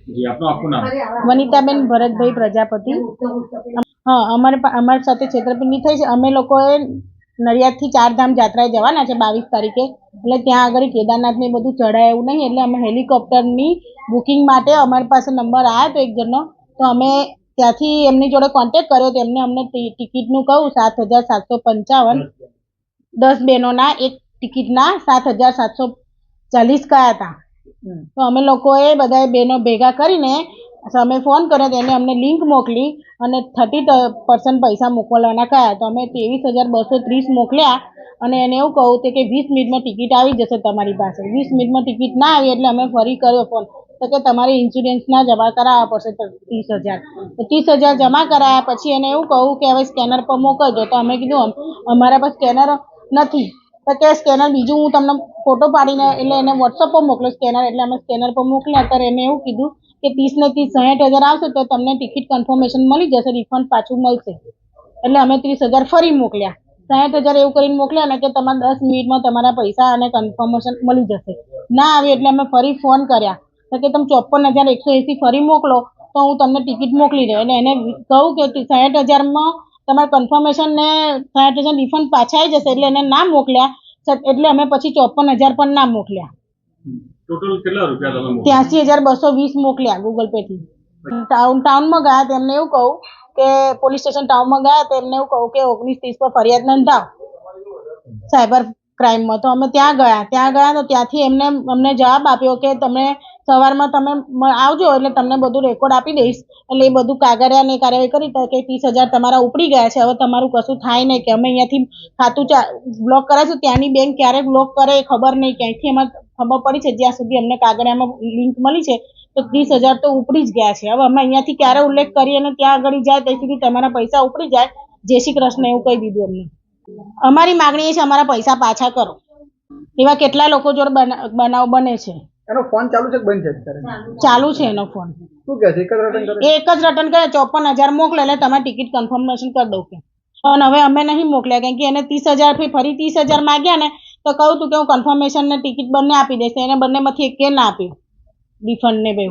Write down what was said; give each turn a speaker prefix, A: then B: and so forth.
A: જી આપનું આખું નામ?
B: વનિતાબેન ભરતભાઈ પ્રજાપતિ। हाँ, अमर साथे छेतरपिंडी थई छे। अमे लोकोए नडियादथी चारधाम यात्राए जवाना छे 22 तारीखे। એટલે ત્યાં આગળ કેદારનાથ ને બધું ચડાય એવું નહીં, એટલે અમે હેલિકોપ્ટરની બુકિંગ માટે અમારી પાસે નંબર આવ્યો તો એક જણનો, તો અમે ત્યાંથી એમની જોડે કોન્ટેક્ટ કર્યો તો એમને અમને ટિકિટનું કહું 7,755 10 બહેનોના એક ટિકિટના 7,740 કયા હતા। તો અમે લોકોએ બધાએ બહેનો ભેગા કરીને અમે ફોન કર્યો તો એને અમને લિંક મોકલી અને 30% પૈસા મોકલવાના કહ્યા, તો અમે 23,230 મોકલ્યા અને એને એવું કહું કે 20 મિનિટમાં ટિકિટ આવી જશે તમારી પાસે। 20 મિનિટમાં ટિકિટ ના આવી એટલે અમે ફરી કર્યો ફોન, તો કે તમારે ઇન્સ્યોરન્સના જમા કરાવવા પડશે 30,000। તો 30,000 જમા કરાયા પછી એને એવું કહું કે હવે સ્કેનર પર મોકલજો, તો અમે કીધું અમારા પાસે સ્કેનર નથી, તો કે સ્કેનર બીજું હું તમને ફોટો પાડીને એટલે એને વોટ્સઅપ પર મોકલો સ્કેનર, એટલે અમે સ્કેનર પર મોકલ્યા। ત્યારે એને એવું કીધું કે 30 ને 30 60,000 આવશે તો તમને ટિકિટ કન્ફર્મેશન મળી જશે, રિફંડ પાછું મળશે। એટલે અમે 30,000 ફરી મોકલ્યા, 60,000 એવું કરીને મોકલ્યા ને કે તમારે 10 મિનિટમાં તમારા પૈસા અને કન્ફર્મેશન મળી જશે। ના આવી એટલે અમે ફરી ફોન કર્યા તો કે તમે 54,180 ફરી મોકલો તો હું તમને ટિકિટ મોકલી દઉં। એટલે એને કહું કે 60,000માં તમારે કન્ફર્મેશન ને 60,000 રિફંડ પાછા આવી જશે, એટલે એને ના મોકલ્યા। એટલે અમે પછી 54,000 પણ ના મોકલ્યા।
A: ટોટલ કેટલા રૂપિયા તમે મોકલ્યા?
B: 83,220 મોકલ્યા ગૂગલ પે થી। ટાઉનમાં ગયા તેમને એવું કહું કે પોલીસ સ્ટેશન ટાઉનમાં ગયા તેમને એવું કહું કે 1930 પર ફરિયાદ નોંધાવ સાયબર ક્રાઇમમાં। તો અમે ત્યાં ગયા તો ત્યાંથી અમને જવાબ આપ્યો કે તમે સવારમાં તમે આવજો એટલે તમને બધું રેકોર્ડ આપી દઈશ, એટલે એ બધું કાગળિયાની કાર્યવાહી કરી કે 30,000 તમારા ઉપડી ગયા છે, હવે તમારું કશું થાય નહીં, કે અમે અહીંયાથી ખાતું બ્લોક કરાવીશું, ત્યાંની બેંક ક્યારે બ્લોક કરે એ ખબર નહીં, ક્યાંયથી એમાં ખબર પડી છે જ્યાં સુધી અમને કાગળિયામાં લિંક મળી છે તો 30,000 તો ઉપડી જ ગયા છે। હવે અમે અહીંયાથી ક્યારે ઉલ્લેખ કરીએ અને ત્યાં આગળ જાય ત્યાં સુધી તમારા પૈસા ઉપડી જાય, જય શ્રી કૃષ્ણ એવું કહી દીધું અમને। અમારી માગણી એ છે અમારા પૈસા પાછા કરો। એવા કેટલા લોકો જોડે બનાવ બને છે।
C: એનો ફોન ચાલુ છે કે બંધ છે?
B: ચાલુ છે એનો ફોન।
C: શું કહે છે? એક જ
B: રટન કરે 54,000 મોકલે એટલે તમારે ટિકિટ કન્ફર્મેશન કરી દઉં કે, પણ હવે અમે નહીં મોકલ્યા, કારણ કે એને 30,000 ફરી 30,000 માંગ્યા ને તો કહું તું કે હું કન્ફર્મેશન ને ટિકિટ બંને આપી દઈશ, એને બંનેમાંથી એક કે ના આપી રિફંડ ને બે।